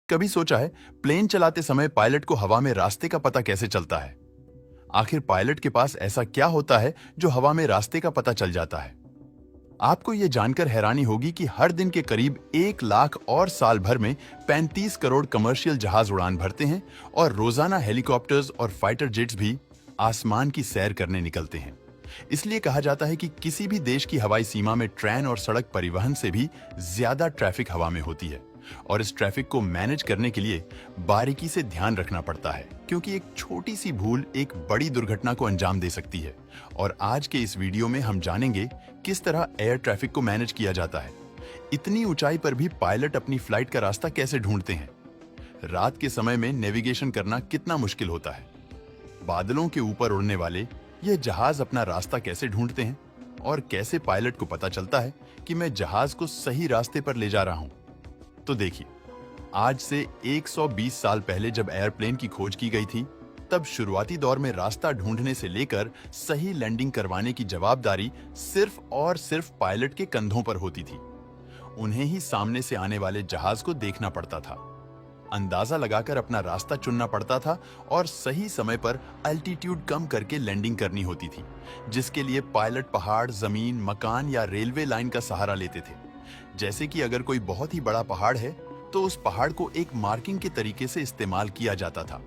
कभी सोचा है प्लेन चलाते समय पायलट को हवा में रास्ते का पता कैसे चलता है? आखिर पायलट के पास ऐसा क्या होता है जो हवा में रास्ते का पता चल जाता है? आपको यह जानकर हैरानी होगी कि हर दिन के करीब 1 लाख और साल भर में 35 करोड़ कमर्शियल जहाज उड़ान भरते हैं और रोजाना हेलीकॉप्टर्स और फाइटर जेट्स भी आसमान की सैर करने निकलते हैं। इसलिए कहा जाता है कि किसी भी देश की हवाई सीमा में ट्रेन और सड़क परिवहन से भी ज्यादा ट्रैफिक हवा में होती है और इस ट्रैफिक को मैनेज करने के लिए बारीकी से ध्यान रखना पड़ता है, क्योंकि एक छोटी सी भूल एक बड़ी दुर्घटना को अंजाम दे सकती है। और आज के इस वीडियो में हम जानेंगे किस तरह एयर ट्रैफिक को मैनेज किया जाता है। इतनी ऊंचाई पर भी पायलट अपनी फ्लाइट का रास्ता कैसे ढूंढते हैं? रात के समय में नेविगेशन करना कितना मुश्किल होता है? बादलों के ऊपर उड़ने वाले यह जहाज अपना रास्ता कैसे ढूंढते हैं? और कैसे पायलट को पता चलता है कि मैं जहाज को सही रास्ते पर ले जा रहा हूं? तो देखिए, आज से 120 साल पहले जब एयरप्लेन की खोज की गई थी, तब शुरुआती दौर में रास्ता ढूंढने से लेकर सही लैंडिंग करवाने की जवाबदारी सिर्फ और सिर्फ पायलट के कंधों पर होती थी। उन्हें ही सामने से आने वाले जहाज को देखना पड़ता था, अंदाजा लगाकर अपना रास्ता चुनना पड़ता था और सही समय पर अल्टीट्यूड कम करके लैंडिंग करनी होती थी, जिसके लिए पायलट पहाड़, जमीन, मकान या रेलवे लाइन का सहारा लेते थे। जैसे कि अगर कोई बहुत ही बड़ा पहाड़ है तो उस पहाड़ को एक मार्किंग के तरीके से इस्तेमाल किया जाता था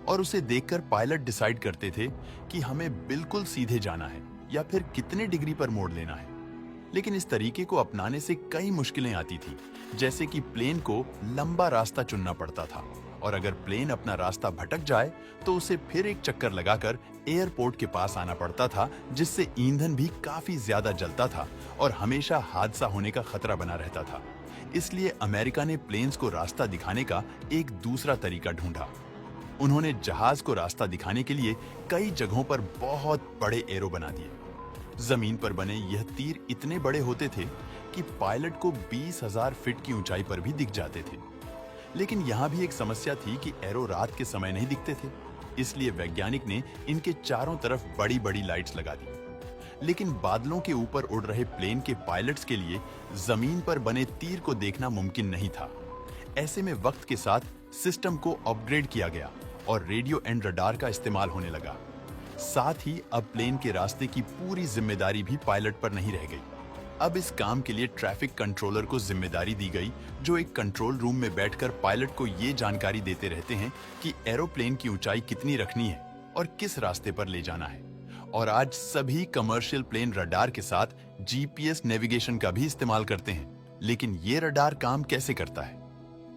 और उसे देखकर पायलट डिसाइड करते थे कि हमें बिल्कुल सीधे जाना है या फिर कितने डिग्री पर मोड़ लेना है। लेकिन इस तरीके को अपनाने से कई मुश्किलें आती थी, जैसे कि प्लेन को लंबा रास्ता चुनना पड़ता था और अगर प्लेन अपना रास्ता भटक जाए तो उसे फिर एक चक्कर लगाकर एयरपोर्ट के पास आना पड़ता था, जिससे ईंधन भी काफी ज्यादा जलता था और हमेशा हादसा होने का खतरा बना रहता था। इसलिए अमेरिका ने प्लेन्स को रास्ता दिखाने का एक दूसरा तरीका ढूंढा। उन्होंने जहाज को रास्ता दिखाने के लिए कई जगहों पर बहुत बड़े एरो बना दिए। जमीन पर बने यह तीर इतने बड़े होते थे कि पायलट को 20,000 फीट की ऊंचाई पर भी दिख जाते थे। लेकिन यहाँ भी एक समस्या थी कि एरो रात के समय नहीं दिखते थे, इसलिए वैज्ञानिक ने इनके चारों तरफ बड़ी बड़ी लाइट्स लगा दी। लेकिन बादलों के ऊपर उड़ रहे प्लेन के पायलट्स के लिए जमीन पर बने तीर को देखना मुमकिन नहीं था। ऐसे में वक्त के साथ सिस्टम को अपग्रेड किया गया और रेडियो एंड रडार का इस्तेमाल होने लगा। साथ ही अब प्लेन के रास्ते की पूरी जिम्मेदारी भी पायलट पर नहीं रह गई। अब इस काम के लिए ट्रैफिक कंट्रोलर को जिम्मेदारी दी गई, जो एक कंट्रोल रूम में बैठकर पायलट को ये जानकारी देते रहते हैं कि एरोप्लेन की ऊंचाई कितनी रखनी है और किस रास्ते पर ले जाना है। और आज सभी कमर्शियल प्लेन रडार के साथ जीपीएस नेविगेशन का भी इस्तेमाल करते हैं। लेकिन ये रडार काम कैसे करता है?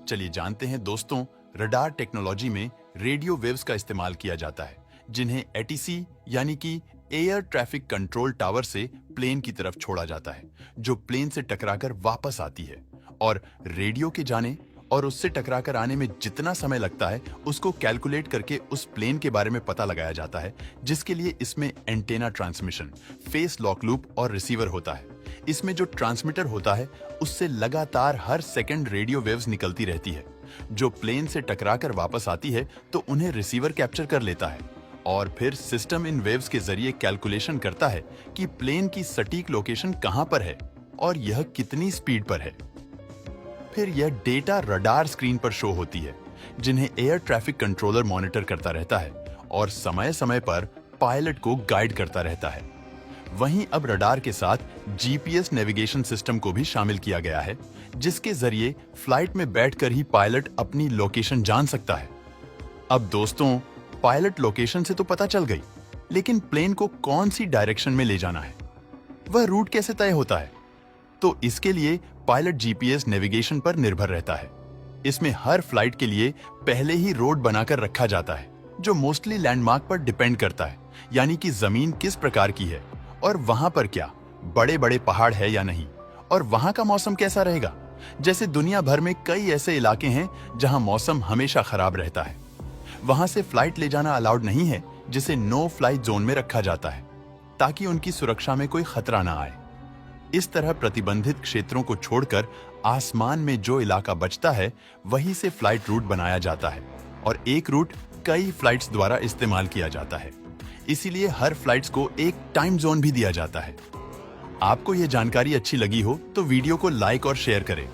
चलिए जानते हैं दोस्तों। रडार टेक्नोलॉजी में रेडियो वेव्स का इस्तेमाल किया जाता है, जिन्हें एटीसी यानी कि एयर ट्रैफिक कंट्रोल टावर से प्लेन की तरफ छोड़ा जाता है, जो प्लेन से टकराकर वापस आती है। और रेडियो के जाने और उससे टकराकर आने में जितना समय लगता है, उसको कैलकुलेट करके उस प्लेन के बारे में पता लगाया जाता है, जिसके लिए इसमें antenna transmission, face lock loop और रिसीवर होता है। इसमें जो ट्रांसमीटर होता है, उससे लगातार हर सेकंड रेडियो वेव्स निकलती रहती है, जो प्लेन से टकराकर वापस आती है तो उन्हें रिसीवर कैप्चर कर लेता है और फिर सिस्टम इन वेव्स के जरिए कैलकुलेशन करता है कि प्लेन की सटीक लोकेशन कहां पर है और यह कितनी स्पीड पर है। फिर यह डेटा रडार स्क्रीन पर शो होती है, जिन्हें एयर ट्रैफिक कंट्रोलर मॉनिटर करता रहता है और समय समय पर पायलट को गाइड करता रहता है। वहीं अब रडार के साथ जीपीएस नेविगेशन सिस्टम को भी शामिल किया गया है, जिसके जरिए फ्लाइट में बैठकर ही पायलट अपनी लोकेशन जान सकता है। अब दोस्तों, पायलट लोकेशन से तो पता चल गई, लेकिन प्लेन को कौन सी डायरेक्शन में ले जाना है, वह रूट कैसे तय होता है? तो इसके लिए पायलट जीपीएस नेविगेशन पर निर्भर रहता है। इसमें हर फ्लाइट के लिए पहले ही रोड बनाकर रखा जाता है, जो मोस्टली लैंडमार्क पर डिपेंड करता है, यानी कि जमीन किस प्रकार की है और वहां पर क्या बड़े बड़े पहाड़ है या नहीं, और वहां का मौसम कैसा रहेगा। जैसे दुनिया भर में कई ऐसे इलाके हैं जहां मौसम हमेशा खराब रहता है, वहां से फ्लाइट ले जाना अलाउड नहीं है, जिसे नो फ्लाइट जोन में रखा जाता है, ताकि उनकी सुरक्षा में कोई खतरा ना आए। इस तरह प्रतिबंधित क्षेत्रों को छोड़कर आसमान में जो इलाका बचता है, वहीं से फ्लाइट रूट बनाया जाता है और एक रूट कई फ्लाइट्स द्वारा इस्तेमाल किया जाता है। इसीलिए हर फ्लाइट्स को एक टाइम जोन भी दिया जाता है। आपको यह जानकारी अच्छी लगी हो तो वीडियो को लाइक और शेयर करें।